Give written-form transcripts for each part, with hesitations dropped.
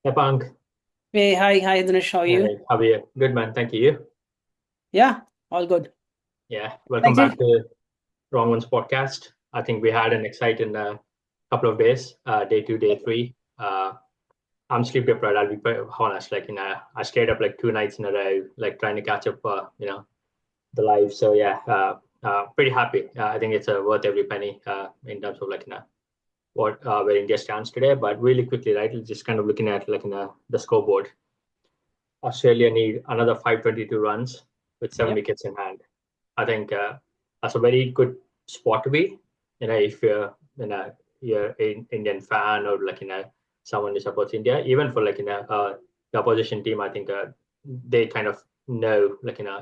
Hey, Punk. Hey, hi, Dinesh. How are you? Hey, how are you? Good, man. Thank you. Yeah, all good. Yeah, welcome Thank back you. to Wrong Ones podcast. I think we had an exciting couple of days, day two, day three. I'm sleep deprived. I'll be quite honest. I stayed up like 2 nights in a row, like trying to catch up, the live. So yeah, pretty happy. I think it's worth every penny in terms of what where India stands today. But really quickly, right? Just kind of looking at the scoreboard. Australia need another 522 runs with seven Yep. wickets in hand. I think that's a very good spot to be. If you're an Indian fan or someone who supports India, even for the opposition team, I think they kind of know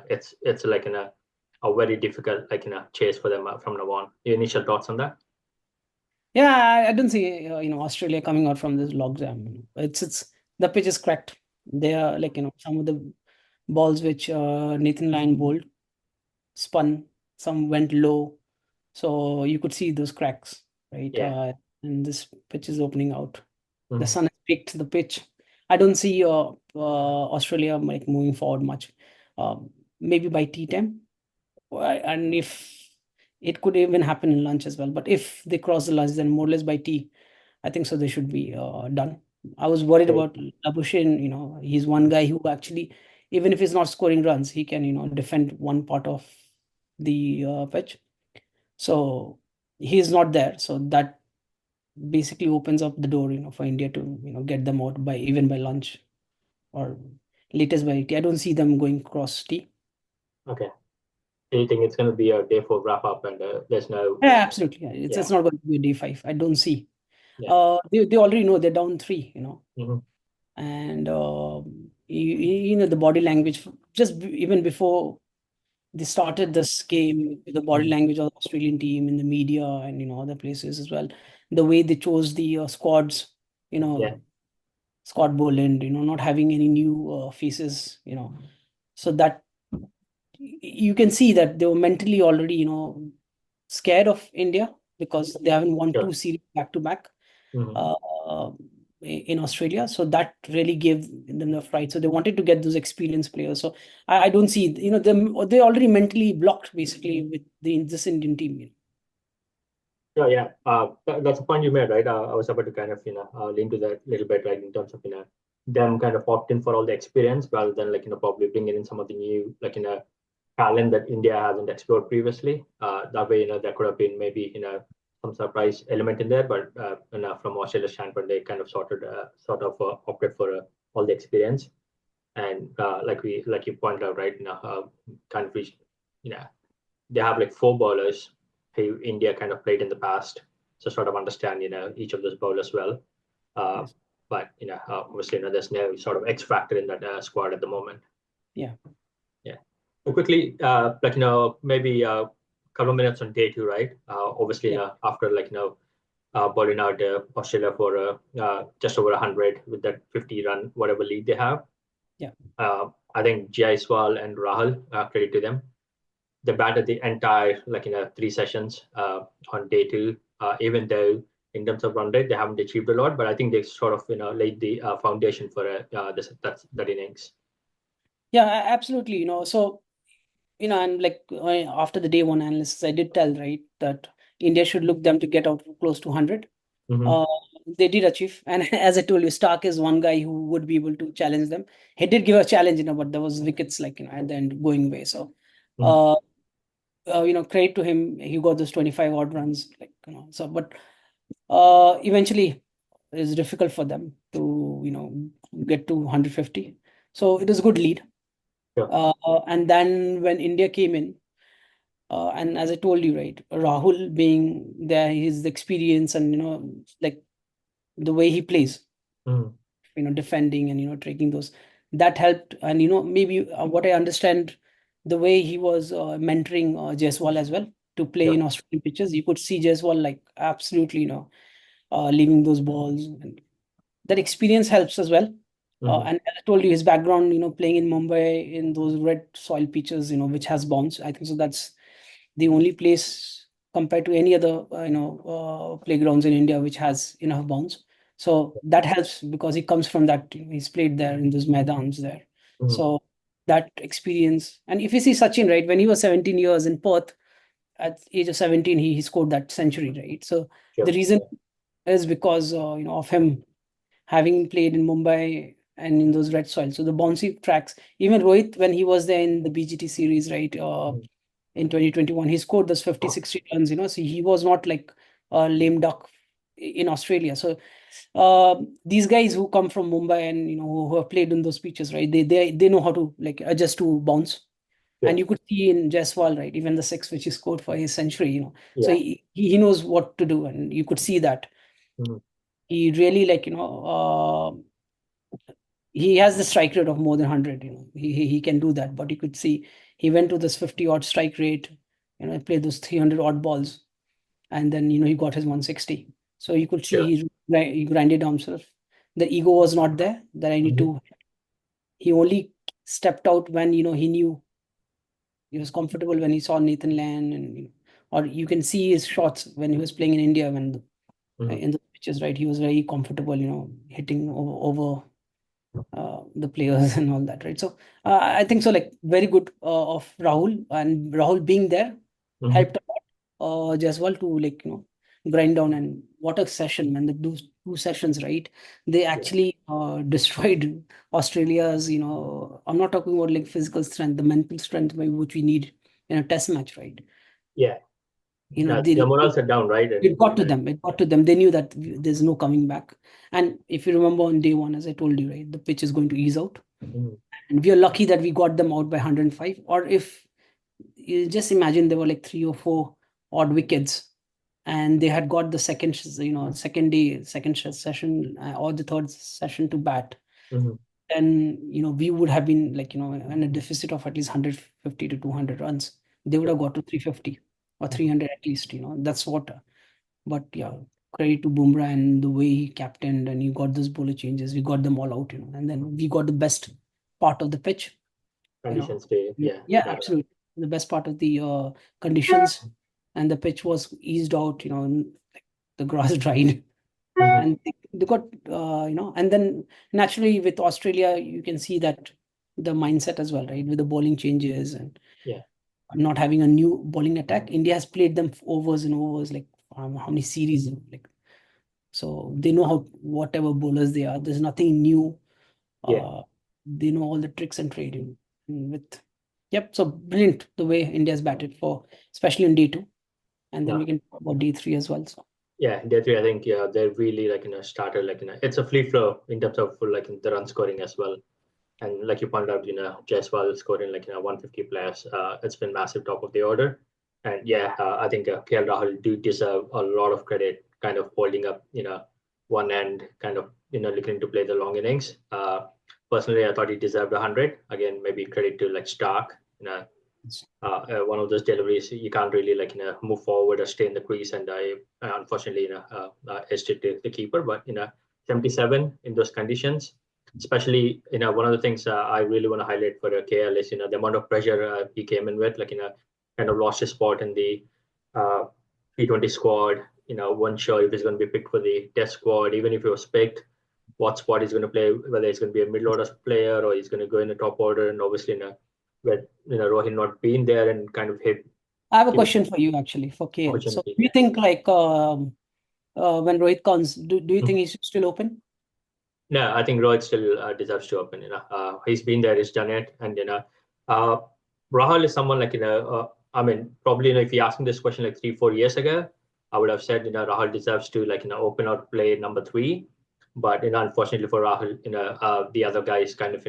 it's a very difficult chase for them from now on. Your initial thoughts on that? Yeah, I don't see Australia coming out from this logjam. It's the pitch is cracked. They are some of the balls which Nathan Lyon bowled spun, some went low, so you could see those cracks, right? Yeah. And this pitch is opening out. The Mhm. sun has baked the pitch. I don't see Australia like moving forward much. Maybe by tea time. And if it could even happen in lunch as well, but if they cross the lunch, then more or less by tea, I think so they should be done. I was worried Great. about Labuschagne. He's one guy who actually, even if he's not scoring runs, he can defend one part of the pitch. So he's not there, so that basically opens up the door for India to get them out by even by lunch or latest by tea. I don't see them going cross tea. Okay. Do you think it's going to be a day four wrap up and there's no, Yeah, absolutely. Yeah, it's yeah, not going to be a day 5. I don't see. yeah. They already know they're down 3, Hmm. and the body language just even before they started this game, the body Hmm. language of the Australian team in the media and other places as well, the way they chose the squads, you Yeah, know, Scott Boland, not having any new faces, so that you can see that they were mentally already, scared of India because they haven't won two sure. series back to back Hmm. uh, in Australia. So that really gave them the fright. So they wanted to get those experienced players. So I don't see, them. They already mentally blocked basically with this Indian team. Yeah, yeah. That's a point you made, right? I was about to kind of, lean to that a little bit, right, in terms of, them kind of opt in for all the experience rather than probably bringing in some of the new, talent that India hasn't explored previously. That way, there could have been maybe, some surprise element in there, but from Australia's standpoint, they kind of sort of opted for all the experience. And like you pointed out, right, kind of reached, you know, they have like four bowlers who India kind of played in the past, so sort of understand each of those bowlers well. Uh, Yes. but obviously, there's no sort of X factor in that squad at the moment. Yeah. Yeah. So quickly, maybe a couple of minutes on day two, right? Obviously, Yeah. after bowling out Australia for just over 100 with that 50 run whatever lead they have. Yeah. I think Jaiswal and Rahul, credit to them, they batted the entire 3 sessions on day two. Even though in terms of run rate they haven't achieved a lot, but I think they sort of laid the foundation for that innings. Yeah, absolutely. So, and like after the day one analysis, I did tell, right, that India should look them to get out close to 100. Mm-hmm. Uh, they did achieve. And as I told you, Stark is one guy who would be able to challenge them. He did give a challenge, but there was wickets at the end going away. So, Mm-hmm. uh, credit to him. He got those 25 odd runs, so, but eventually it's difficult for them to, get to 150. So it was a good lead. Sure. And then when India came in, and as I told you, right, Rahul being there, his experience and, like the way he plays, Mm-hmm. defending and, taking those, that helped. And, maybe what I understand, the way he was mentoring Jaiswal as well to play in Sure. Australian pitches, you could see Jaiswal like absolutely, leaving those balls. And that experience helps as well. Mm-hmm. And as I told you, his background, playing in Mumbai in those red soil pitches, which has bounce. I think so. That's the only place compared to any other, playgrounds in India which has enough bounce. So that helps because he comes from that, he's played there in those Maidans there. Mhm. So that experience. And if you see Sachin, right, when he was 17 years in Perth, at age of 17, he scored that century, right? So the Sure. reason is because of him having played in Mumbai and in those red soils. So the bouncy tracks, even Rohit, when he was there in the BGT series, right, Mhm. in 2021, he scored those 50, 60 runs, so he was not like a lame duck in Australia. So these guys who come from Mumbai and who have played in those pitches, right? They know how to like adjust to bounce. And Sure. you could see in Jaiswal, right? Even the six which he scored for his century, So Yeah. he knows what to do, and you could see that Mhm. he really he has the strike rate of more than 100. He can do that, but you could see he went to this 50 odd strike rate. He played those 300 odd balls, and then he got his 160. So you could see Sure. he grinded down himself. The ego was not there that I need Mhm. to. He only stepped out when he knew he was comfortable, when he saw Nathan Land, and or you can see his shots when he was playing in India, when Mhm. in the pitches, right? He was very comfortable, hitting over the players and all that, right? So I think so, like very good of Rahul, and Rahul being there Mhm. helped a lot. Jaiswal to grind down, and what a session, man! The two sessions, right? They Yeah. actually destroyed Australia's. I'm not talking about like physical strength, the mental strength maybe which we need in a test match, right? Yeah. Yeah. They The morals are down, right? it And got to them. It got to them. They knew that there's no coming back. And if you remember on day one, as I told you, right, the pitch is going to ease out. Mhm. And we are lucky that we got them out by 105. Or if you just imagine there were like three or four odd wickets, and they had got the second day, session, or the third session to bat, Mhm. then we would have been like in a deficit of at least 150 to 200 runs. They would Sure. have got to 350 or Mhm. 300 at least. That's what. But yeah, credit to Bumrah and the way he captained, and he got those bowler changes. We got them all out, and then we got the best part of the pitch. you know Conditions stay, yeah, yeah, better. absolutely, the best part of the conditions, and the pitch was eased out, and the grass dried, Mhm. and they got and then naturally with Australia you can see that the mindset as well, right, with the bowling changes and Yeah. not having a new bowling attack. India has played them overs and overs, like how many series, like, so they know how, whatever bowlers they are, there's nothing new. Yeah. uh they know all the tricks and trading with. Yep, so brilliant the way India's batted for, especially on day two, and then No. we can talk about day three as well. So Yeah, day three, I think, yeah, they really started it's a free flow in terms of like the run scoring as well. And like you pointed out, Jaiswal scoring 150 plus. It's been massive top of the order. And yeah, I think KL Rahul do deserve a lot of credit, kind of holding up, one end, kind of, looking to play the long innings. Personally, I thought he deserved 100. Again, maybe credit to like Stark, one of those deliveries you can't really move forward or stay in the crease, and I unfortunately edged it to the keeper. But 77 in those conditions, especially one of the things I really want to highlight for KL is the amount of pressure he came in with, kind of lost his spot in the uh, T20 squad. Wasn't sure if he's going to be picked for the Test squad, even if he was picked. What spot he's going to play, whether he's going to be a middle order player or he's going to go in the top order, and obviously with Rohin not being there and kind of hit I have a him question for you actually for KL. So opportunity. do you Yeah. think like when Rohit comes, do you think Mhm. he should still open? No, I think Rohit still deserves to open. He's been there, he's done it, and uh, Rahul is someone I mean, probably if you asked me this question like 3, 4 years ago, I would have said Rahul deserves to open out play number three, but unfortunately for Rahul, the other guys kind of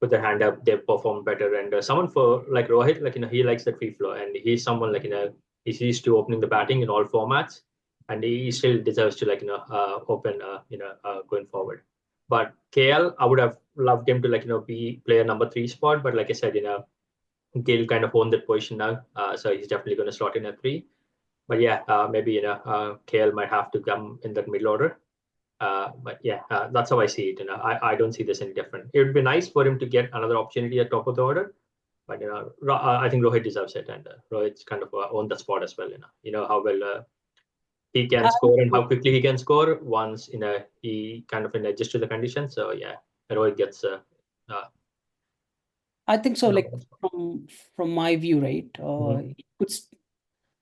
put their hand up, they perform better. And someone for like Rohit, he likes the free flow, and he's someone he's used to opening the batting in all formats, and he still deserves to open going forward. But KL, I would have loved him to be player number three spot, but like I said, Gill kind of owned that position now, so he's definitely going to slot in at three. But yeah, maybe KL might have to come in that middle order. But yeah, that's how I see it. I don't see this any different. It would be nice for him to get another opportunity at top of the order, but I think Rohit deserves it, and Rohit's kind of on the spot as well. You know how well he can score and how quickly he can score once he kind of adjusts to the conditions. So yeah, Rohit gets I think so. Like from my view, right?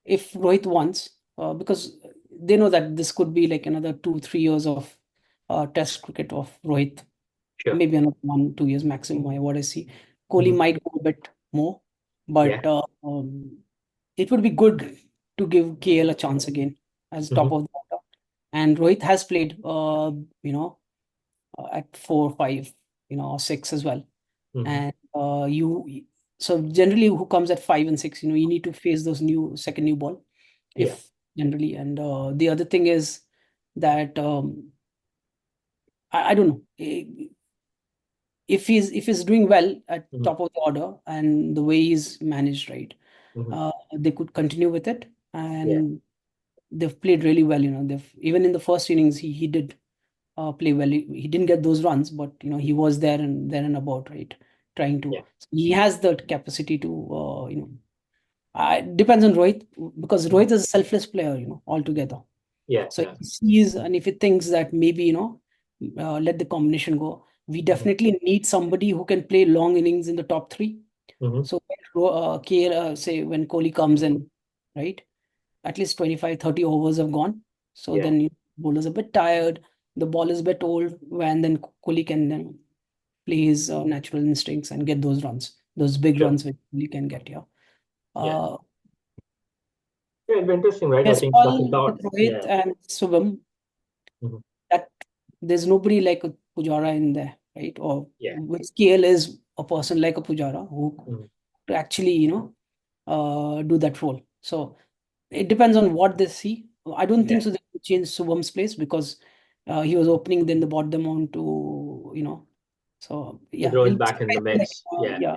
If Rohit wants, because they know that this could be like another 2-3 years of Test cricket of Rohit, sure. maybe another 1-2 years maximum. What I see, Kohli Mhm. might go a bit more, Yeah. but it would be good to give KL a chance again as top Mhm. of the order. And Rohit has played, at 4, 5, or 6 as well. Mhm. And so generally, who comes at 5 and 6, you need to face those second new ball, Yeah. if generally. And the other thing is that I don't know if he's doing well at Mhm. top of the order and the way he's managed, right? Mhm. They could continue with it, Yeah. and they've played really well. They've even in the first innings he did play well. He didn't get those runs, but he was there and about, right? Trying to. Yeah. He has the capacity to, it depends on Rohit, because Mhm. Rohit is a selfless player, altogether. Yeah. So if Yeah. he sees and if he thinks that maybe, let the combination go, we Mhm. definitely need somebody who can play long innings in the top three. Mhm. So say when Kohli comes in, right? At least 25, 30 overs have gone. So Yeah. then bowler's a bit tired, the ball is a bit old, when then Kohli can then play his natural instincts and get those runs, those big Sure. runs which Kohli can get here. Yeah. Uh, Yeah. It's interesting, right? I think that's a Baseball with thought. Rohit Yeah. and Subham, Mhm. that there's nobody like a Pujara in there, right? Or Yeah. with scale is a person like a Pujara who Mhm. to actually, do that role. So it depends on what they see. I don't think Yeah. so they will change Subham's place, because he was opening, then they brought them on to, so It yeah, goes it's back in the like, mix. Yeah. yeah.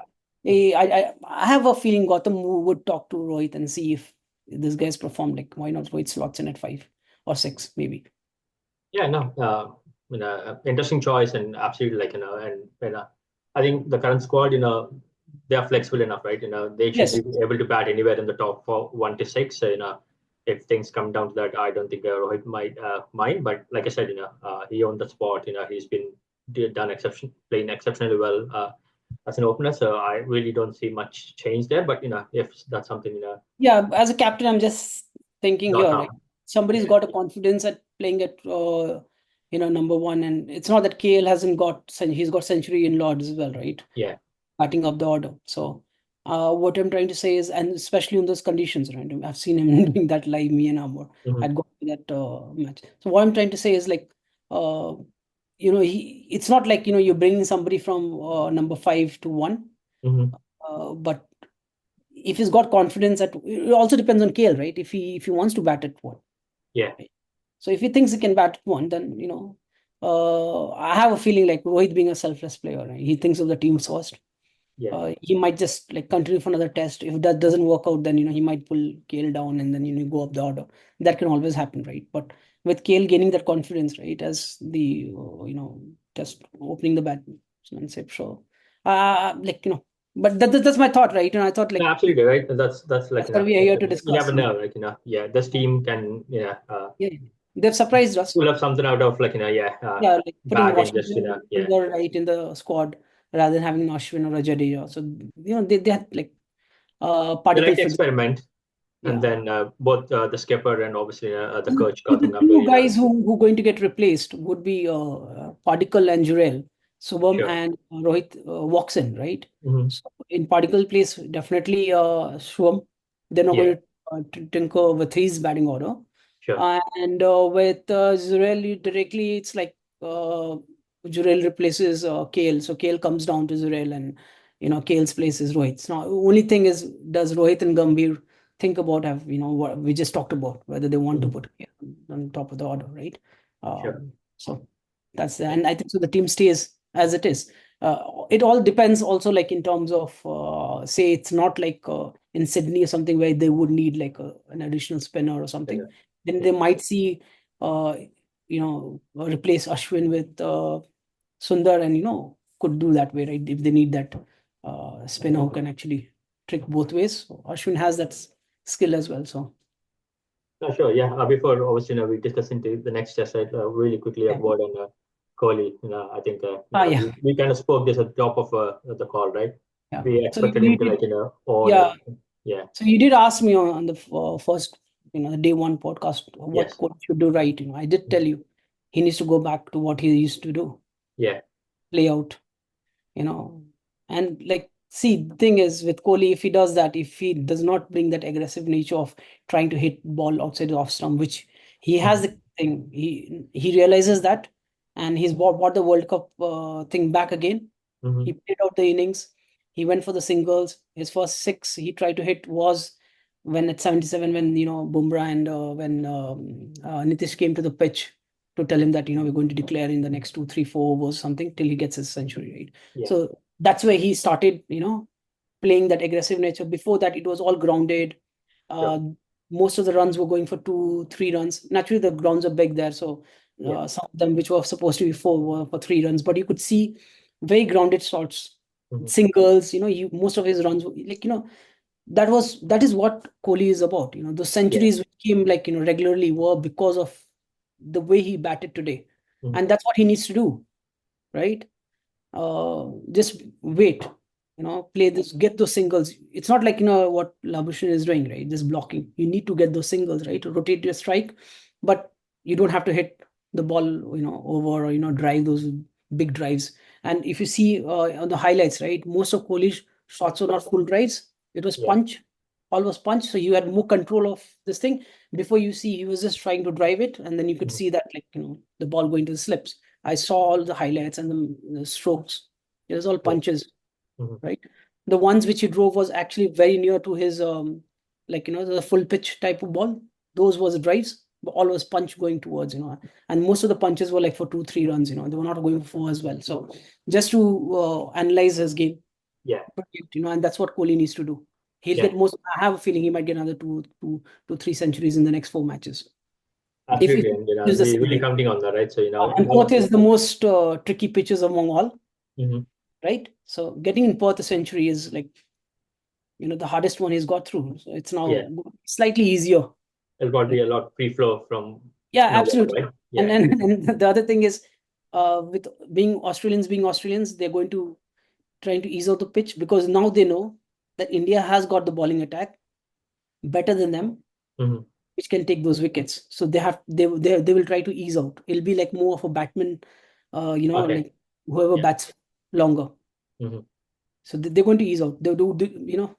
I have a feeling Gotham would talk to Rohit and see if this guy's performed. Like, why not Rohit slots in at 5 or 6, maybe. Yeah, no, interesting choice and absolutely and I think the current squad, they are flexible enough, right? They should Yes. be able to bat anywhere in the top 1 to 6. So, if things come down to that, I don't think Rohit might mind. But like I said, he owned the spot. He's been playing exceptionally well as an opener. So I really don't see much change there. But if that's something Yeah, as a captain, I'm just thinking not here, right? harm. Somebody's Yeah, got a confidence at playing at number one, and it's not that KL hasn't he's got century in Lords as well, right? yeah, Batting up the order. So what I'm trying to say is, and especially in those conditions, right? I've seen him doing that live, me and Amor. hmm I'd gone to that match. So what I'm trying to say is like, it's not like, you're bringing somebody from number 5 to 1, hmm but if he's got confidence it also depends on KL, right? If he wants to bat at 1, yeah, right? So if he thinks he can bat at 1, then I have a feeling like Rohit being a selfless player, right? He thinks of the team first. yeah, He might just like continue for another test. If that doesn't work out, then he might pull KL down and then go up the order. That can always happen, right? But with KL gaining that confidence, right, as the just opening the batsmanship, so like but that's my thought, right? I thought no, like absolutely right. That's like that's what we are here to you discuss. never know, like yeah, this team can Yeah, they've surprised us. pull up something out of Yeah, like putting bag and just Washington yeah. Sundar right in the squad rather than having Ashwin or a Jadeja. So they had like They particle like to physics. experiment, and Yeah. then both the skipper and obviously the And coach Gautam the two Gambhir, guys who going to get replaced would be Particle and Jurel. Subham sure, and Rohit walks in, right? hmm So in Particle place, definitely Shubham. They're not yeah, going to tinker with his batting order. sure, And with Jurel, directly, it's like uh, Jurel replaces KL. So KL comes down to Jurel, and KL's place is Rohit. Now, only thing is, does Rohit and Gambhir think about what we just talked about, whether they want to hmm put on top of the order, right? sure, So that's yeah, and I think so the team stays as it is. It all depends also, like in terms of say it's not like in Sydney or something where they would need like an additional spinner or I something. know. Then Yeah, they might see replace Ashwin with Sundar, and could do that way, right? If they need that spinner who can actually trick both ways. So Ashwin has that skill as well. So Sure. Yeah. Before obviously, we discuss into the next test, right? Really quickly, a Yeah. word on Kohli. I think Yeah. we kind of spoke this at the top of the call, right? Yeah. We So expected him you to did, own yeah. everything. Yeah. So you did ask me on the first, the day one podcast, what Yes. coach should do right. I did tell you he needs to go back to what he used to do, Yeah. play out, you know, and like, see, the thing is with Kohli, if he does that, if he does not bring that aggressive nature of trying to hit ball outside the off stump, which he has Mm-hmm. the thing, he realizes that, and he's brought the World Cup thing back again. Mm-hmm. He played out the innings. He went for the singles. His first six he tried to hit was when at 77, when Bumrah and when Nitish came to the pitch to tell him that we're going to declare in the next 2, 3, 4 overs something till he gets his century, right? Yeah. So that's where he started playing that aggressive nature. Before that, it was all grounded. Sure. Uh, Most of the runs were going for 2, 3 runs. Naturally, the grounds are big there, so Yeah. some of them which were supposed to be four were for 3 runs. But you could see very grounded shots, Mm-hmm. singles. You most of his runs like that is what Kohli is about. Those Yeah. centuries which came like regularly were because of the way he batted today, Mm-hmm. and that's what he needs to do, right? Just wait, play this, get those singles. It's not like what Labuschagne is doing, right? Just blocking. You need to get those singles, right? To rotate your strike, but you don't have to hit the ball, over or drive those big drives. And if you see on the highlights, right, most of Kohli's shots were not full drives. It was Yeah. punch, all was punch. So you had more control of this thing. Before you see, he was just trying to drive it, and then you could Mm-hmm. see that like the ball going to the slips. I saw all the highlights and the strokes. It was all Yeah. punches, Mm-hmm. right? The ones which he drove was actually very near to his like the full pitch type of ball. Those was drives, but all was punch going towards, and most of the punches were like for 2, 3 runs. They were not going for four as well. So just to analyze his game, Yeah. and that's what Kohli needs to do. He'll Yeah. get most. I have a feeling he might get another two, 3 centuries in the next 4 matches if Absolutely. And use the we same really game. counting on that, right? So And Perth is the most tricky pitches among all, mm-hmm. right? So getting in Perth a century is like the hardest one he's got through. So it's now Yeah. slightly easier. It'll probably be a lot free flow from Yeah, now on, absolutely. right? And Yeah. then and the other thing is, with being Australians, they're going to trying to ease out the pitch because now they know that India has got the bowling attack better than them, Mm-hmm. which can take those wickets. So they will try to ease out. It'll be like more of a batman, Okay. like whoever Yeah. bats longer. Mm-hmm. So they're going to ease out. They do,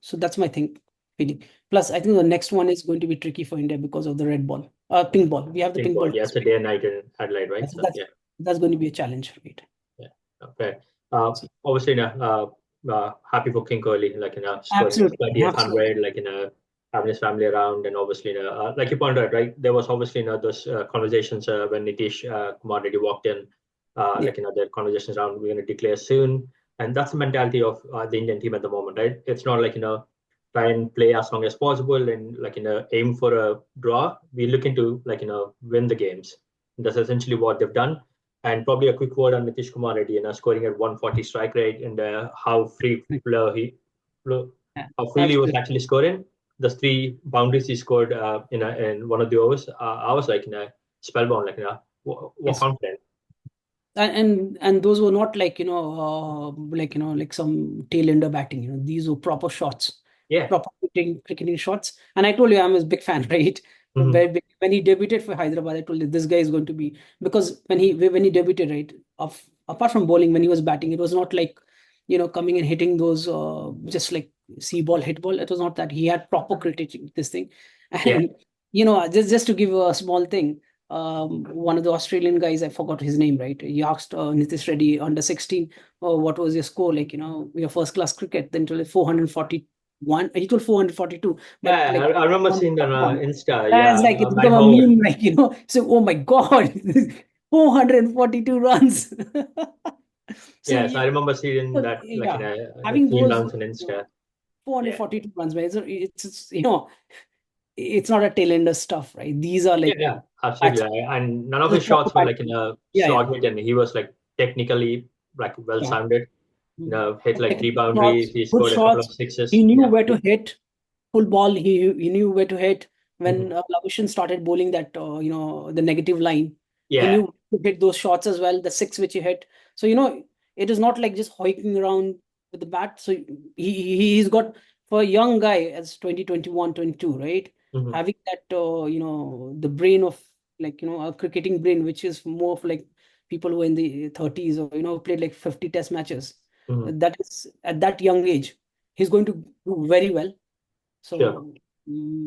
so that's my thing, feeling. Plus, I think the next one is going to be tricky for India because of the red ball, pink ball. We have the Pink pink ball. ball Yeah. It's a test, right? day and night in Adelaide, right? So So that's yeah. that's going to be a challenge, right? Yeah. Okay. So, Obviously, happy for King Kohli, scoring his absolutely, 30th absolutely. 100, having his family around, and obviously, like you pointed out, right? There was obviously, those conversations when Nitish Kumar Reddy walked in, Yeah, there conversations around we're going to declare soon, and that's the mentality of the Indian team at the moment, right? It's not like try and play as long as possible and aim for a draw. We look into win the games. That's essentially what they've done. And probably a quick word on Nitish Kumar Reddy, scoring at 140 strike rate and flow, yeah, how freely he was absolutely. actually scoring. The three boundaries he scored in one of the overs, I was spellbound, what Yes. confident. And those were not like like some tail ender batting. These were proper shots, Yeah. proper cricketing shots. And I told you I'm a big fan, right? From Mm-hmm. very big. When he debuted for Hyderabad, I told you this guy is going to be, because when he debuted, right, apart from bowling, when he was batting, it was not like coming and hitting those just like see ball hit ball. It was not that. He had proper cricketing this thing. Yeah. And just to give a small thing, one of the Australian guys, I forgot his name, right? He asked Nitish Reddy under 16, oh, what was your score? Like, your first class cricket. Then told 441. He told 442, but Yeah, like I remember seeing that on 441. Insta. That's Yeah, like it's Matt become a Howard. meme, like, so oh my God, 442 runs. So Yeah, so yeah, I remember seeing so, that yeah, a having clean those, downs on Insta. Yeah. 442 runs, man, it's not a tail ender stuff, right? These are Yeah, like yeah, absolutely. batsmen. And none of This his is proper shots were batsmen. Yeah, yeah. slot hit, and he was technically well Yeah. sounded. Hit like three Technical boundaries. shots, He good scored a couple of shots. sixes. He knew Yeah, where to hit full ball. He knew where to hit. when Labuschagne started bowling that, the negative line, he Yeah. knew to hit those shots as well, the six which he hit. So, it is not like just hoiking around with the bat. So he's got, for a young guy as 2021, 22, right? Hmm. Having that, the brain of, like, a cricketing brain, which is more of like people who are in the 30s, or, played like 50 test matches. Hmm. That is at that young age, he's going to do very well. Sure. So,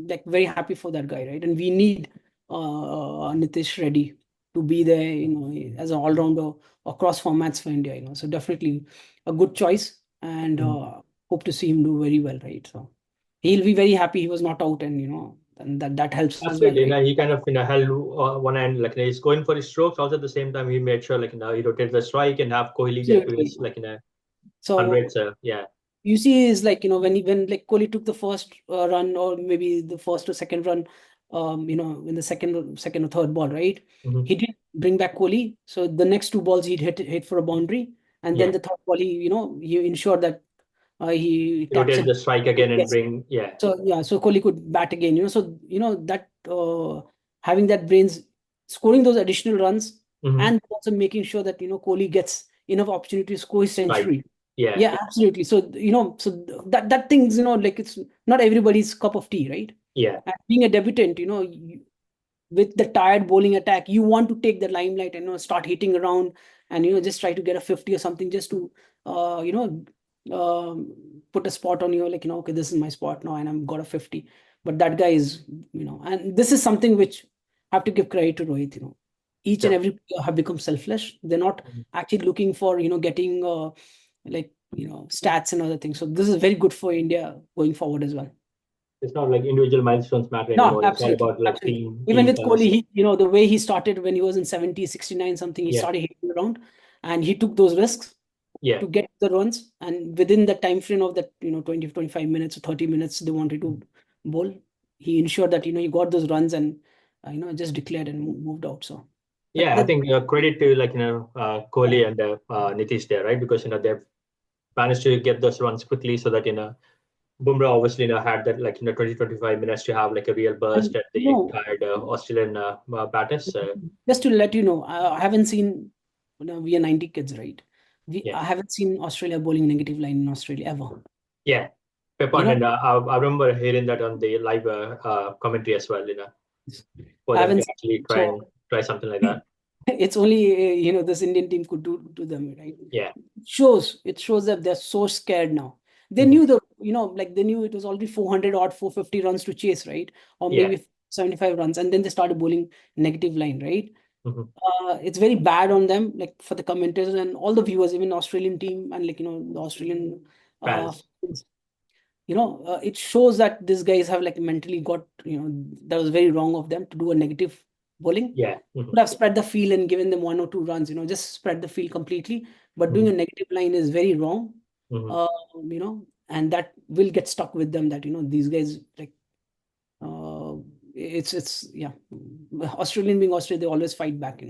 like, very happy for that guy, right? And we need Nitish Reddy to be there, as an all-rounder across formats for India, So definitely a good choice, and Mhm. hope to see him do very well, right? So he'll be very happy he was not out, and and that helps as well, Absolutely. right? He kind of held one end, like he's going for his strokes. Also at the same time, he made sure he rotated the strike and have Kohli get to Absolutely. his So hundreds. Yeah. you see is like, when like Kohli took the first run, or maybe the first or second run, in the second or third ball, right? Hmm. He did bring back Kohli. So the next two balls he'd hit for a boundary, and then Yeah. the third ball he ensured that he He taps rotated it. the strike again and Yes. bring. Yeah. So yeah, so Kohli could bat again. So that, having that brains, scoring those additional runs, Hmm. and also making sure that Kohli gets enough opportunity to score his Strike. century. Yeah. Yeah, absolutely. So so that things, like, it's not everybody's cup of tea, right? Yeah. And being a debutant, with the tired bowling attack, you want to take the limelight and start hitting around, and just try to get a 50 or something, just to uh, you know put a spot on you, like, okay, this is my spot now, and I've got a 50. But that guy is, and this is something which I have to give credit to Rohit. Each and Sure. every player have become selfless. They're not Mhm. actually looking for getting like stats and other things. So this is very good for India going forward as well. It's not like individual milestones matter No, anymore. It's all absolutely. about like Absolutely. team Even team with Kohli, first. the way he started when he was in 70, 69 something, he Yeah. started hitting around, and he took those risks Yeah. to get the runs. And within the time frame of that, 20 to 25 minutes or 30 minutes they wanted to bowl, he ensured that, he got those runs, and, just declared and moved out. So Yeah. I that think credit to yeah. Kohli and Nitish there, right? Because they've managed to get those runs quickly so that Bumrah obviously had that 20 25 minutes to have like a real burst And, at the tired Australian batters. just to let you know, I haven't seen, we are 90 kids, right? Yeah, I haven't seen Australia bowling negative line in Australia ever. yeah, You Pepon, know, and I remember hearing that on the live commentary as well. For I them haven't to seen. actually So try something like that. it's only, this Indian team could do to them, right? Yeah. It shows that they're so scared now. They Hmm. knew like, they knew it was already 400 odd, 450 runs to chase, right? Or Yeah. maybe 75 runs, and then they started bowling negative line, right? Hmm. It's very bad on them, like, for the commentators and all the viewers, even the Australian team, and, like, the Australian Fans. fans. It shows that these guys have, like, mentally got, that was very wrong of them to do a negative bowling. Yeah. Hmm. Could have spread the field and given them one or two runs, just spread the field completely. But doing Hmm. a negative line is very wrong. Hmm. And that will get stuck with them, that, these guys, like, uh, it's yeah. Australian being Australia, they always fight back. This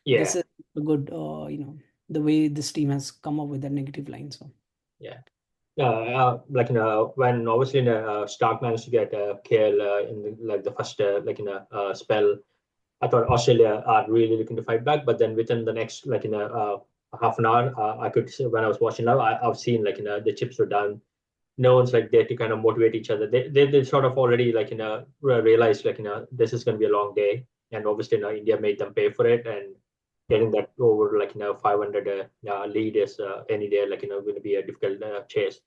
Yeah. is a good, the way this team has come up with that negative line. So Yeah. When obviously Stark managed to get KL in the first spell. I thought Australia are really looking to fight back, but then within the next half an hour, I could see, when I was watching now, I've seen the chips were down. No one's there to kind of motivate each other. They sort of already realized this is going to be a long day, and obviously India made them pay for it, and getting that over 500 lead is any day going to be a difficult chase.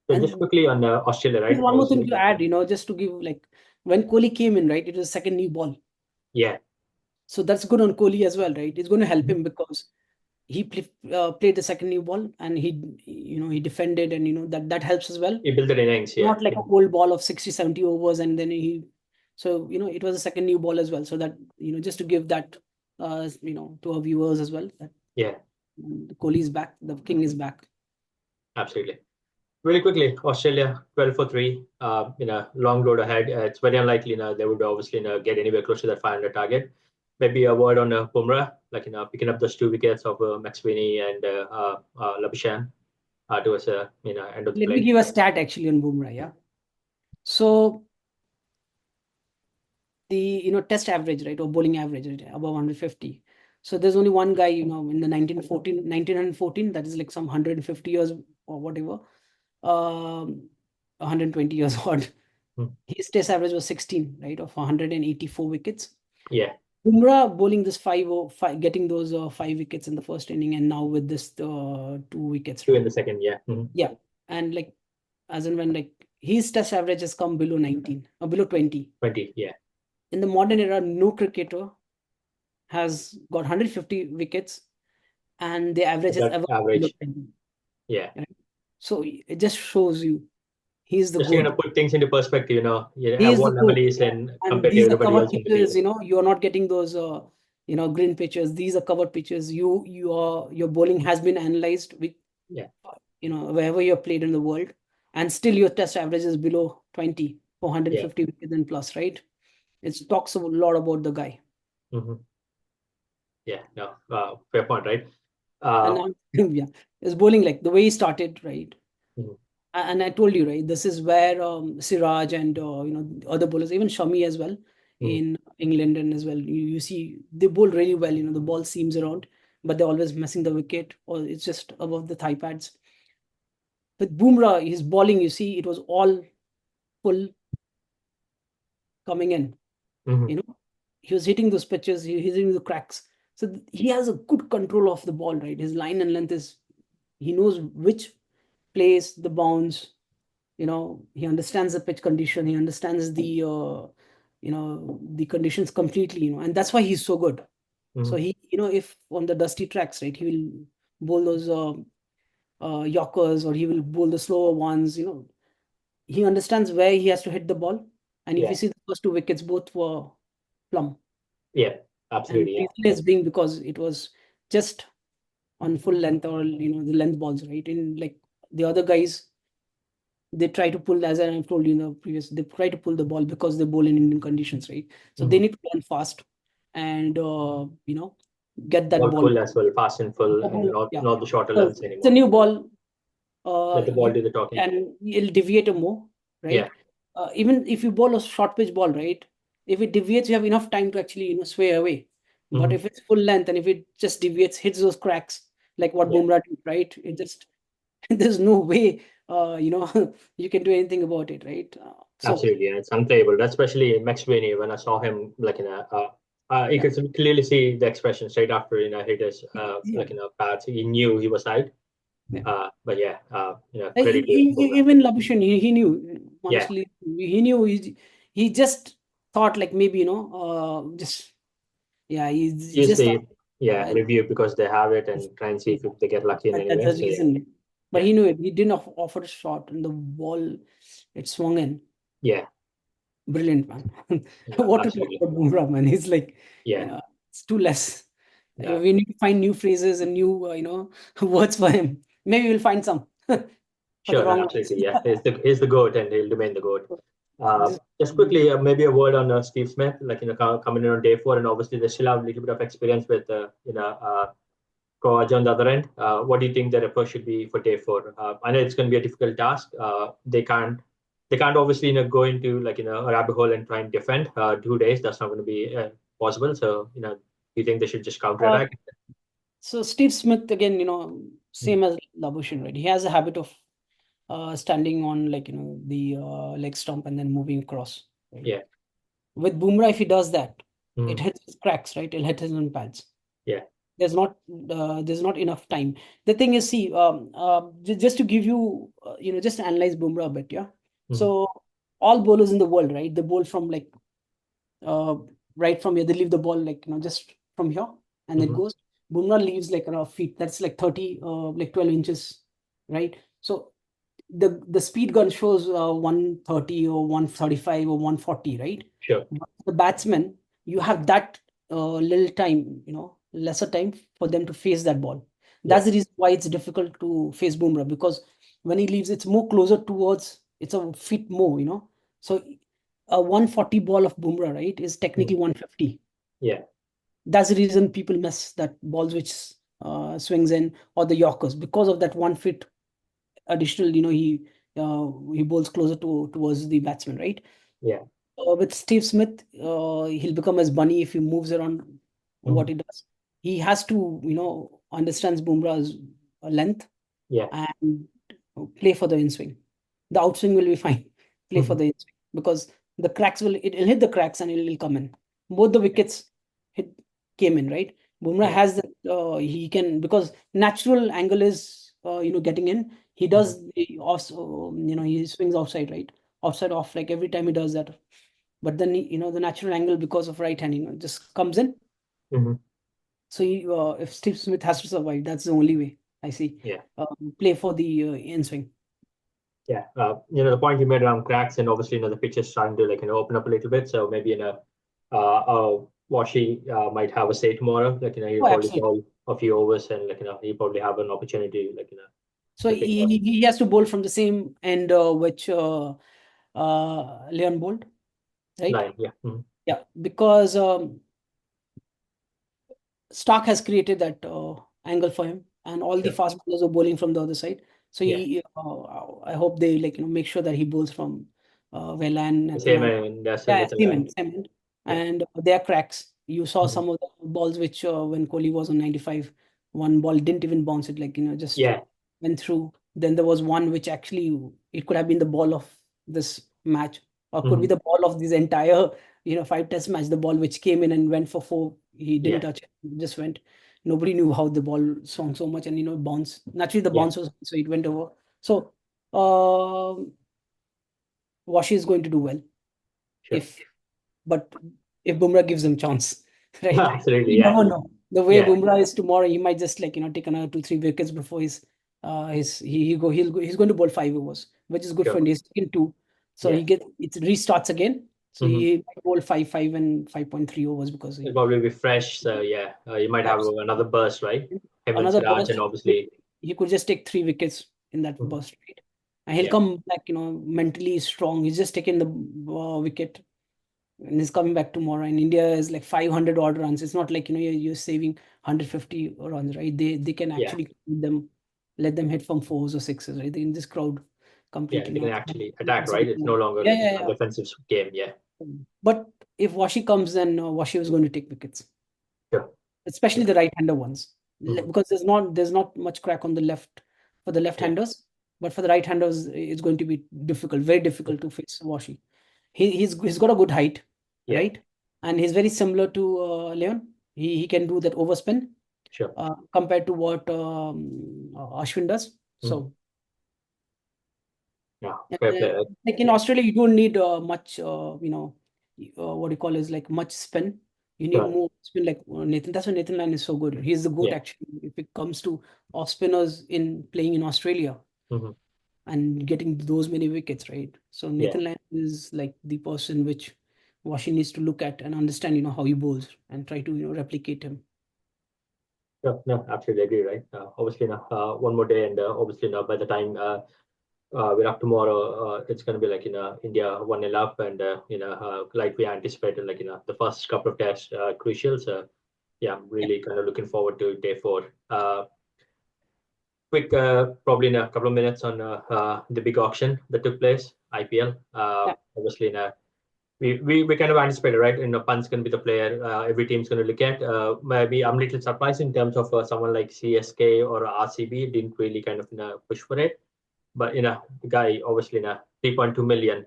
So just and quickly on Australia, there's right? one more thing Obviously, to add, just to give, like, when Kohli came in, right, it was second new ball. yeah. So that's good on Kohli as well, right? It's going to help Mhm. him because played the second new ball, and he defended, and that helps as well. He built the innings, yeah. Not like a old ball of 60, 70 overs, and then so it was a second new ball as well. So that, just to give that, to our viewers as well, that Yeah, Kohli is back, the king is back. absolutely. Really quickly, Australia 12 for 3, long road ahead. It's very unlikely, they would obviously get anywhere close to that 500 target. Maybe a word on Bumrah, picking up those two wickets of McSweeney and Labuschagne towards end of the Let me play. give a stat actually on Bumrah. Yeah. So the test average, right, or bowling average, right, above 150. So there's only one guy, in the 1914, that is like some 150 years or whatever, 120 years odd. Mm. His test average was 16, right, of 184 wickets. Yeah. Bumrah bowling this 5 getting those 5 wickets in the first inning, and now with this 2 wickets, Two in right? the second. Yeah. Yeah, and like as and when like his test average has come below 19 or below 20. 20. Yeah. In the modern era, no cricketer has got 150 wickets and the average has That ever come below average. 20. Yeah. Right? So it just shows you he's the Just to GOAT. put things into perspective, He at is the what level GOAT. he's Yeah. in And compared to these are everybody covered else in the field. pitches, you are not getting those green pitches. These are covered pitches. Your bowling has been analyzed with Yeah. wherever you have played in the world, and still your test average is below 20, Yeah. 450 wickets and plus, right? It talks a lot about the guy. hmm Yeah. No. Fair point, right? And Uh, now, yeah, his bowling, like the way he started, right? mhm, And I told you, right, this is where Siraj and other bowlers, even Shami as well mhm. in England, and as well you see they bowl really well. The ball seams around, but they're always missing the wicket, or it's just above the thigh pads. With Bumrah, his bowling, you see, it was all full coming in. Mhm. You know, he was hitting those pitches, he's hitting the cracks. So he has a good control of the ball, right? His line and length is, he knows which place, the bounce. He understands the pitch condition. He understands the conditions completely. And that's why he's so good. So Mhm. he, if on the dusty tracks, right, he will bowl those yorkers, or he will bowl the slower ones. He understands where he has to hit the ball. And if you Yeah. see the first 2 wickets, both were plumb. Yeah. And Absolutely. the Yeah. reason is being because it was just on full length, or the length balls, right? In like the other guys, they try to pull, as I've told you in the previous, they try to pull the ball because they bowl in Indian conditions, right? So they Mhm. need to run fast and get that Ball ball. full as well, fast and full, and Yeah. not the shorter So lengths it's a anymore. new ball. Let the ball You do the talking. can it'll deviate a more, Yeah. right? Even if you bowl a short pitch ball, right? If it deviates, you have enough time to actually sway away. But Mhm. if it's full length and if it just deviates, hits those cracks, like what Yeah. Bumrah did, right? It just there's no way you can do anything about it, right? So Absolutely. And it's unplayable. That's especially McSweeney when I saw him like in a. You yeah, could clearly see the expression straight after hit his yeah, like pads. He knew he was out. yeah. But yeah, credit to Bumrah. Even Labuschagne, he knew, Yeah. honestly, he knew, he just thought like maybe, just, yeah, he Use just thought, the review because they have it and try and see yeah, if they get lucky in any that's way. the So yeah. reason. But Yeah. he knew it. He didn't offer a shot, and the ball, it swung in. Yeah. Brilliant, man. Yeah. What to talk Absolutely. about Bumrah, man? He's like, Yeah. it's too less. Yeah. We need to find new phrases and new, words for him. Maybe we'll find some for the Sure, wrong ones. absolutely. Yeah, he's the goat, and he'll remain the goat. Just, Just quickly, maybe a word on Steve Smith, like coming in on day four, and obviously they still have a little bit of experience with Kawaj on the other end. What do you think their approach should be for day four? I know it's going to be a difficult task. They can't obviously go into a rabbit hole and try and defend 2 days. That's not going to be possible. So do you think they should just uh, counterattack? so Steve Smith again, Mm. same as Labuschagne, right? He has a habit of standing on like the leg stump and then moving across, right? Yeah. With Bumrah, if he does that, it Mhm. hits his cracks, right? It'll hit his own pads. Yeah. There's not enough time. The thing is, see, just to give you, just to analyze Bumrah a bit, yeah. Mhm. So all bowlers in the world, right? They bowl from like uh, right from here. They leave the ball like just from here, and it Mhm. goes. Bumrah leaves like around feet. That's like 30, like 12 inches, right? So the speed gun shows 130 or 135 or 140, right? Sure. But the batsman, you have that little time, lesser time for them to face that ball. Yeah. That's the reason why it's difficult to face Bumrah, because when he leaves, it's more closer towards, it's a feet more, So a 140 ball of Bumrah, right, is technically Mhm. 150. Yeah. That's the reason people miss that balls which swings in, or the Yorkers, because of that 1 feet additional, he bowls closer towards the batsman, right? Yeah. With Steve Smith, he'll become as bunny if he moves around what Mhm. he does. He has to, understands Bumrah's length Yeah. and play for the in swing. The outswing will be fine. Play for Mhm. the in swing because the cracks it'll hit the cracks and it'll come in. Both the Yeah. wickets hit came in, right? Bumrah Yeah. has that he can because natural angle is getting in. He Mhm. does the off he swings outside, right? Outside off like every time he does that. But then the natural angle because of right hand just comes in. Mhm. So if Steve Smith has to survive, that's the only way I see. Yeah. Play for the in swing. Yeah. The point you made around cracks, and obviously, the pitch is starting to open up a little bit. So maybe Washi might have a say tomorrow. He'll Oh, probably absolutely. bowl a few overs, and he'll probably have an opportunity, So to pick he, up he he has to bowl from the same end which Leon bowled, right? line. Yeah. Mhm. Yeah, because Stark has created that angle for him, and all the Sure. fast bowlers are bowling from the other side. So Yeah. I hope they make sure that he bowls from Vela and The same Netherlands. in that's Yeah, Nathan same line. end, same end. Yeah. And they are cracks. You saw Mhm. some of the balls which when Kohli was on 95, one ball didn't even bounce it, just Yeah. went through. Then there was one which actually it could have been the ball of this match, or could be Mhm. the ball of this entire five test match. The ball which came in and went for four, he didn't Yeah. touch it, it just went. Nobody knew how the ball swung so much, and bounce. Naturally, the Yeah. bounce was so it went over. So, Washi is going to do well Sure. if but if Bumrah gives him chance, right? Absolutely. You Yeah. never know. The way Yeah. Bumrah is tomorrow, he might just take another 2 3 wickets before he's going to bowl 5 overs, which is good for Sure. India. He's taken two, so Yeah. it restarts again. So Mhm. he might bowl 5 5 and 5.3 overs because It'll probably be fresh. So yeah, you might have perhaps another burst, right? Him and another Siraj, and burst. obviously, He could just take 3 wickets in that mhm. burst, right? And he'll Yeah. come back, mentally strong. He's just taken the wicket and he's coming back tomorrow. And India is like 500 odd runs. It's not like you're saving 150 runs, right? They can Yeah. actually let them hit from fours or sixes, right? In this crowd Yeah. completely They can not. actually attack, right? It's no longer Yeah, like yeah, a yeah. defensive game. Yeah. But if Washi comes, then Washi is going to take wickets, Sure. especially Yeah. the right-hander ones, Mhm. because there's not much crack on the left for the Yeah. left-handers, but for the right-handers, it's going to be difficult, very Yeah. difficult to face Washi. He's got a good height, Yeah. right? And he's very similar to Leon. He can do that overspin Sure. compared to what Ashwin does. Mhm. So, Yeah. Fair play, right? like in Yeah. Australia, you don't need much, what you call is like much spin. You need Sure. more spin, like Nathan. That's why Nathan Lyon is so good. He's the goat Yeah. actually. If it comes to off spinners in playing in Australia Mhm. and getting those many wickets, right? So Yeah. Nathan Lyon is like the person which Washington needs to look at and understand, how he bowls and try to, replicate him. Sure. No, absolutely agree, right? Obviously, one more day, and obviously, by the time we're up tomorrow, it's going to be India 1-0 up, and like we anticipated, the first couple of tests crucial. So yeah, I'm Yeah, really kind of looking forward to day four. Quick, probably in a couple of minutes on the big auction that took place, IPL. yeah, Obviously, we kind of anticipated, right? Pant's going to be the player every team's going to look at. Maybe I'm a little surprised in terms of someone like CSK or RCB didn't really kind of push for it. But the guy obviously 3.2 million,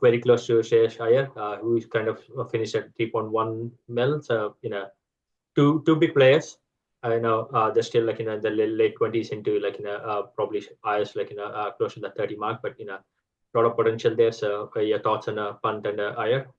very close to Shreyas Iyer, who's kind of finished at 3.1 mil. So two big players. I know they're still the late 20s into probably Iyer's close to the 30 mark, but a lot of potential there. So your thoughts on Punt and Iyer?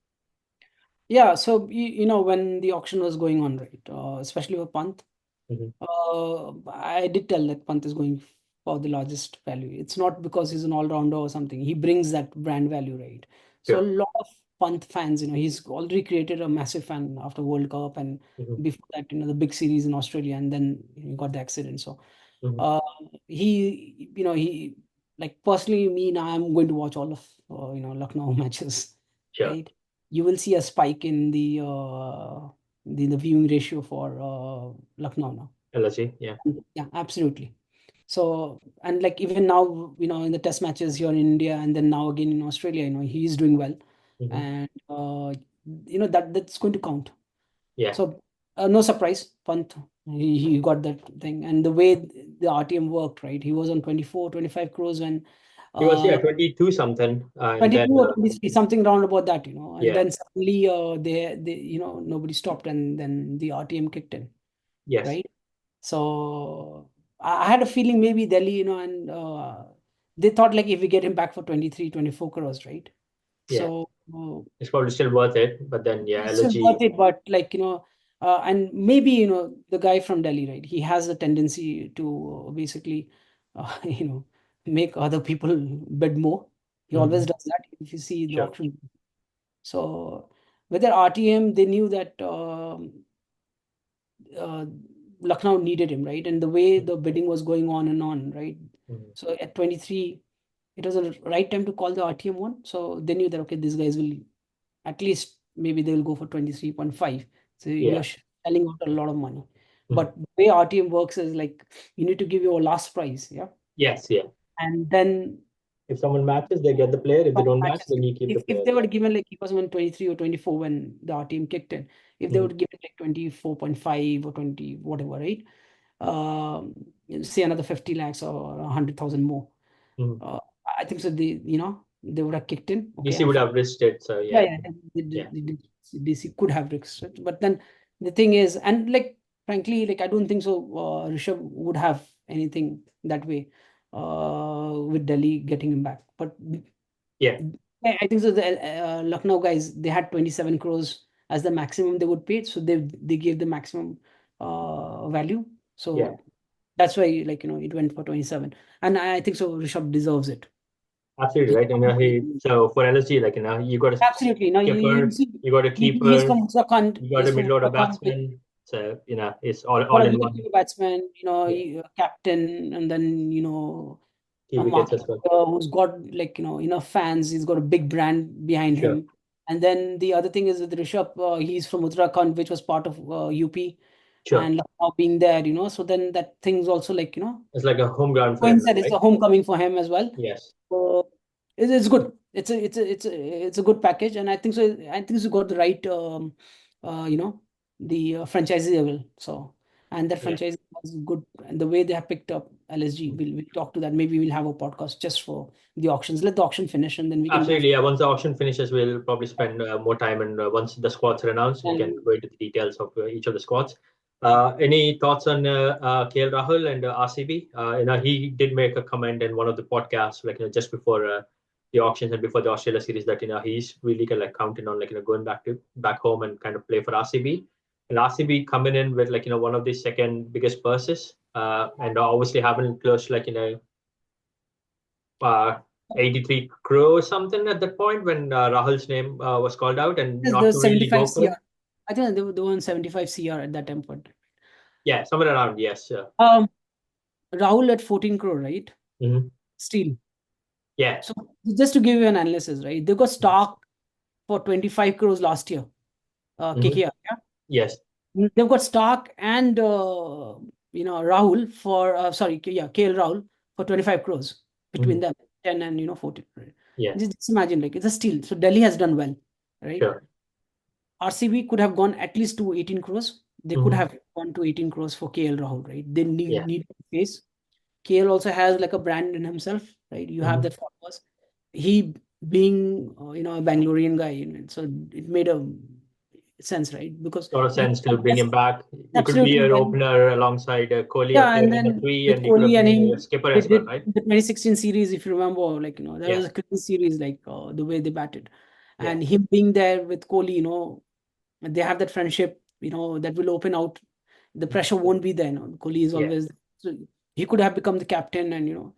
yeah. So when the auction was going on, right, especially for Pant, Hmm. I did tell that Pant is going for the largest value. It's not because he's an all-rounder or something. He brings that brand value, right? So a Sure. lot of Pant fans, he's already created a massive fan after World Cup and Hmm. before that, the big series in Australia, and then he got the accident. So Hmm. uh, he like personally, me now, I'm going to watch all of Lucknow matches, Sure. right? You will see a spike in the viewing ratio for Lucknow now. LSG. Yeah. Yeah, absolutely. So, and like even now, in the test matches here in India and then now again in Australia, he's doing well. Hmm. and that's going to count. Yeah. So no surprise, Pant, he got that thing, and the way the RTM worked, right? He was on 24, 25 crores when He was, yeah, uh 22 something. And then, 22 or 23, something round about that, and yeah, then suddenly they nobody stopped, and then the RTM kicked in, yes. right? So I had a feeling maybe Delhi, and they thought like if we get him back for 23, 24 crores, right? Yeah. So It's probably still worth it. But then, yeah, it's still LSG, worth it, but like, and maybe, the guy from Delhi, right? He has a tendency to basically, you know, make other people bid more. He always mhm, does that if you see the sure. auction. So whether RTM, they knew that uh, Lucknow needed him, right? And the way the bidding was going on and on, right? Mhm. So at 23, it was a right time to call the RTM one. So they knew that, okay, these guys will at least maybe they will go for 23.5. So Yeah. you're selling out a lot of money. Mhm. But the way RTM works is like you need to give your last price, yeah. Yes, yeah. And then If someone matches, they get the player. If they some don't match, matches. then you keep the If player. they were Yeah. given like he was on 23 or 24 when the RTM kicked in, if they Mhm. would give it like 24.5 or 20, whatever, right? Say another 50 lakhs or 100,000 more. Mhm. Uh, I think so. They would have kicked in. Okay, DC I'm would fine. have risked it. So, Yeah, yeah. yeah, Yeah. DC could have risked it, but then the thing is, and like frankly, like I don't think so. Rishabh would have anything that way with Delhi getting him back. But Yeah. I think so. The Lucknow guys, they had 27 crores as the maximum they would pay, so they gave the maximum value. Yeah. So that's why, like, it went for 27, and I think so. Rishabh deserves it. Absolutely He right. And so for LSG, like, you got a Absolutely. No, you skipper, see, you got a he's keeper, from Uttarakhand. you got a He's from middle order Uttarakhand with batsman. So, it's all got a in wicket one. keeper batsman, Yeah. captain, and then, Key a wickets market as well. who's got like, enough fans. He's got a big brand behind Sure. him. And then the other thing is with Rishabh, he's from Uttarakhand, which was part of UP, Sure. and Lucknow being there, so then that thing's also like, It's like a home ground for him now, coincided. It's right? a homecoming for him as well. Yes. So it's good. It's a good package, and I think so. I think you got the right, the franchisee level. So, and that Yeah. franchise was good, and the way they have picked up LSG, we'll talk to that. Maybe we'll have a podcast just for the auctions. Let the auction finish, and then we can go. Absolutely. Yeah. Once the auction finishes, we'll probably spend more time. And once the squads are announced, we can And go into the details of each of the squads. Any thoughts on KL Rahul and RCB? He did make a comment in one of the podcasts, like, just before the auctions and before the Australia series, that he's really kind of like counting on, like, going back home and kind of play for RCB. And RCB coming in with, like, one of the second biggest purses, and obviously having close to, like, uh, 83 crore something at that point when Rahul's name was called out, and there's not the to really 75 go for CR. him. I think they were on 75 CR at that time point. Yeah, somewhere around. Yes. Rahul at 14 crore, right? Hmm. Still. Yeah. So just to give you an analysis, right? They got stock for 25 crores last year. Hmm. KKR, yeah. Yes. They've got Stark and Rahul for KL Rahul for 25 crores between Hmm. them, 10 and 14. Right? Yeah. Just imagine, like, it's a steal. So Delhi has done well, right? Sure. RCB could have gone at least to 18 crores. They could Hmm. have gone to 18 crores for KL Rahul, right? They Yeah. need to face. KL also has like a brand in himself, right? You have Hmm. that followers. He being a Bangalorean guy, so it made a sense, right? Because Lot of he sense to bring him yes, back. He could be absolutely an well. opener alongside Kohli Yeah, at and player number then three, with and he could have Kohli and been a him, skipper they as well, did right? the 2016 series, if you remember, like, that Yeah. was a crazy series, like the way they batted. Yeah. And him being there with Kohli, they have that friendship, that will open out. The pressure won't be there. Kohli is Yeah. always, so he could have become the captain, and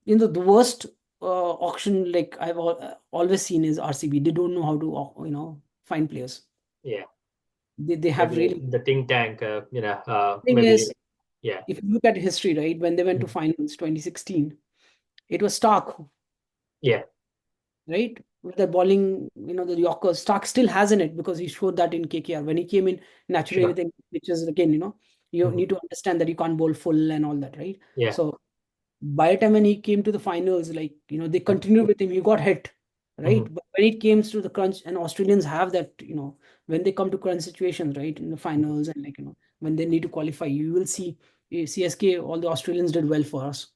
the worst auction like I've always seen is RCB. They don't know how to find players. Yeah. They have Maybe really the think tank. thing Maybe. is, Yeah. if you look at history, right, when they went to Mhm. finals 2016, it was Stark, Yeah. right? With the bowling, the Yorker. Stark still has in it because he showed that in KKR. When he came in, naturally Sure. everything, which is again, you Hmm. need to understand that you can't bowl full and all that, right? Yeah. So by the time when he came to the finals, like, they continued with him, he got hit, right? But when it came to the crunch, and Australians have that, when they come to crunch situations, right, in the finals and when they need to qualify, you will see CSK, all the Australians did well for us.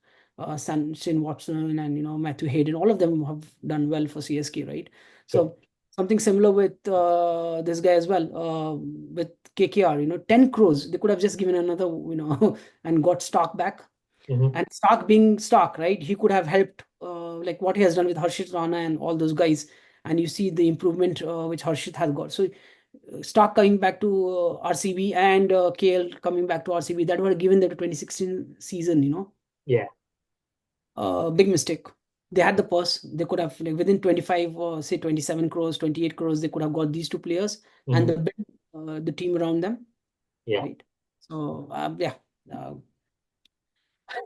Shane Watson and Matthew Hayden, all of them have done well for CSK, right? Sure. So something similar with this guy as well, with KKR, 10 crores, they could have just given another, and got Stark back. And Stark being Stark, right? He could have helped, like what he has done with Harshit Rana and all those guys. And you see the improvement which Harshit has got. So Stark coming back to RCB and KL coming back to RCB, that were given the 2016 season, Yeah. big mistake. They had the purse. They could have, like, within 25 or say 27 crores, 28 crores, they could have got these two players and the team around them, Yeah. right? So yeah.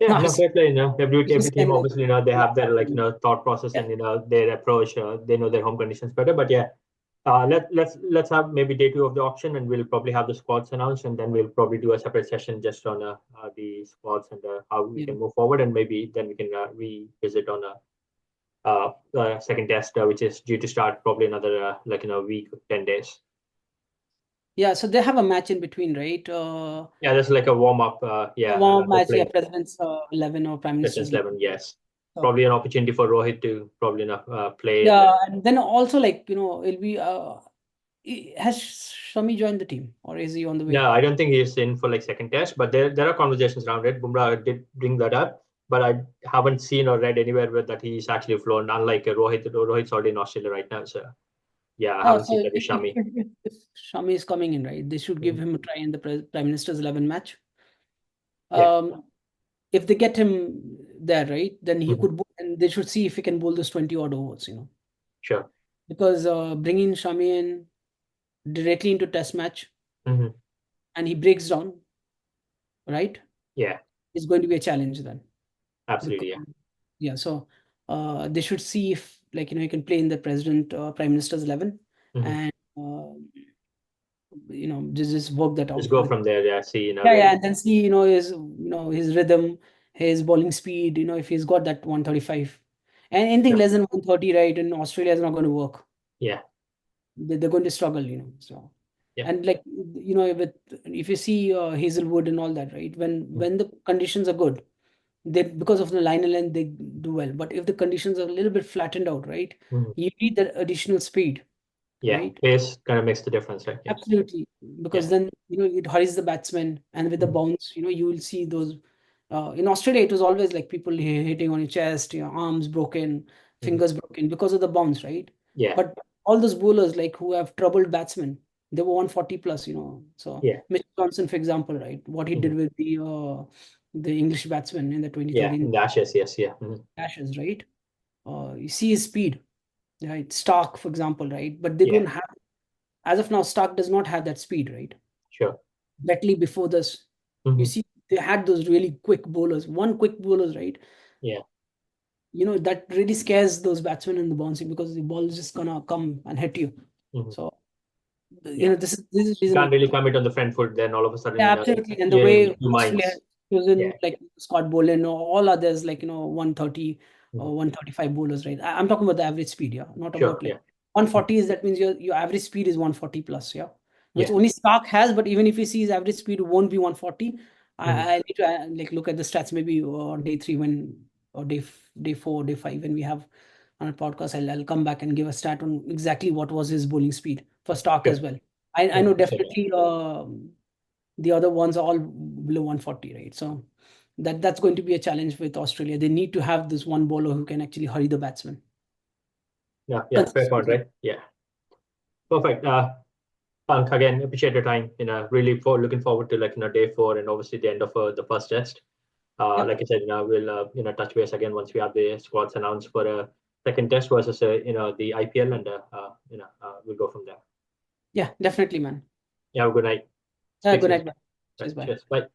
Yeah, no, fair play. Every Just team can obviously, they have their thought process yeah, and their approach. They know their home conditions better. But yeah, let's have maybe day two of the auction, and we'll probably have the squads announced, and then we'll probably do a separate session just on the squads and how we yeah. can move forward, and maybe then we can revisit on a second test, which is due to start probably another week, 10 days. Yeah, so they have a match in between, right? Yeah, that's like a warm up. A Yeah, warm they're match, yeah, playing President's 11 or Prime President's Minister's 11. 11. Yes, So probably an opportunity for Rohit to probably play and yeah, and then also, like, it'll be has Shami joined the team, or is he on the way? no, I don't think he's in for like second test, but there are conversations around it. Bumrah did bring that up, but I haven't seen or read anywhere where that he's actually flown. Unlike Rohit, Rohit's already in Australia right now, so yeah, I Oh, haven't so seen that with Shami. if Shami is coming in, right, they should give him a try in the Prime Minister's 11 match. Yeah, If they get him there, right, then he hmm could bowl, and they should see if he can bowl those 20 odd overs, sure. because bringing Shami in directly into Test match hmm and he breaks down, right, Yeah, is going to be a challenge then. Because, absolutely. Yeah. yeah, so they should see if, like, you can play in the Prime Minister's 11 hmm and just work that Just out go with. from there. Yeah, see, Yeah, where yeah, he. and then see, his rhythm, his bowling speed, if he's got that 135. And anything Sure. less than 130, right, in Australia is not going to work. Yeah, They're going to struggle, so. yeah, And, like, if you see Hazelwood and all that, right, mhm, when the conditions are good, they, because of the line and length, they do well. But if the conditions are a little bit flattened out, right, mhm. you need that additional speed, Yeah. right? Pace kind of makes the difference, right? Yeah, Absolutely, yeah, because then it hurries the batsman, and with the mhm, bounce, you will see those. In Australia, it was always like people hitting on your chest, arms broken, mhm. fingers broken because of the bounce, right? Yeah, But all those bowlers, like, who have troubled batsmen, they were 140 plus, So yeah, Mitch Johnson, for example, right, what he did mhm. with the English batsman in the Yeah. 2013 In the Ashes, yes, yeah, Ashes, right? You see his speed, right? Stark, for example, right? But they yeah, don't have, as of now, Stark does not have that speed, right? sure. Betley before this, you hmm see, they had those really quick bowlers, one quick bowlers, right? Yeah. That really scares those batsmen in the bouncing because the ball is just gonna come and hit you. hmm So, Yeah. this is the You reason can't really I. commit on the front foot, then all of a sudden, Yeah, absolutely. And the you're in way two Australia minds. has chosen, Yeah. like, Scott Boland or all others, like, 130 Mhm. or 135 bowlers, right? I'm talking about the average speed, yeah, not Sure. about, like, Yeah. Mhm. 140 is, that means your average speed is 140 plus, yeah, which Yeah. only Stark has. But even if he sees average speed won't be 140, Mhm. I need to like look at the stats maybe on day three or day four, day five, when we have on a podcast. I'll come back and give a stat on exactly what was his bowling speed for Stark Sure. as well. I Yeah. know So much. definitely. The other ones are all below 140, right? So that's going to be a challenge with Australia. They need to have this one bowler who can actually hurry the batsman Yeah. Yeah. Fair point, consistently. right? Yeah. Perfect. Punk, again, appreciate your time. Really looking forward to day four and obviously the end of the first test. Yep. Like I said, we'll touch base again once we have the squads announced for a second test versus the IPL, and we'll go from there. Yeah, definitely, man. Yeah. Have a good night. Speak Good soon. night, man. Right. Cheers, bye. Cheers. Bye.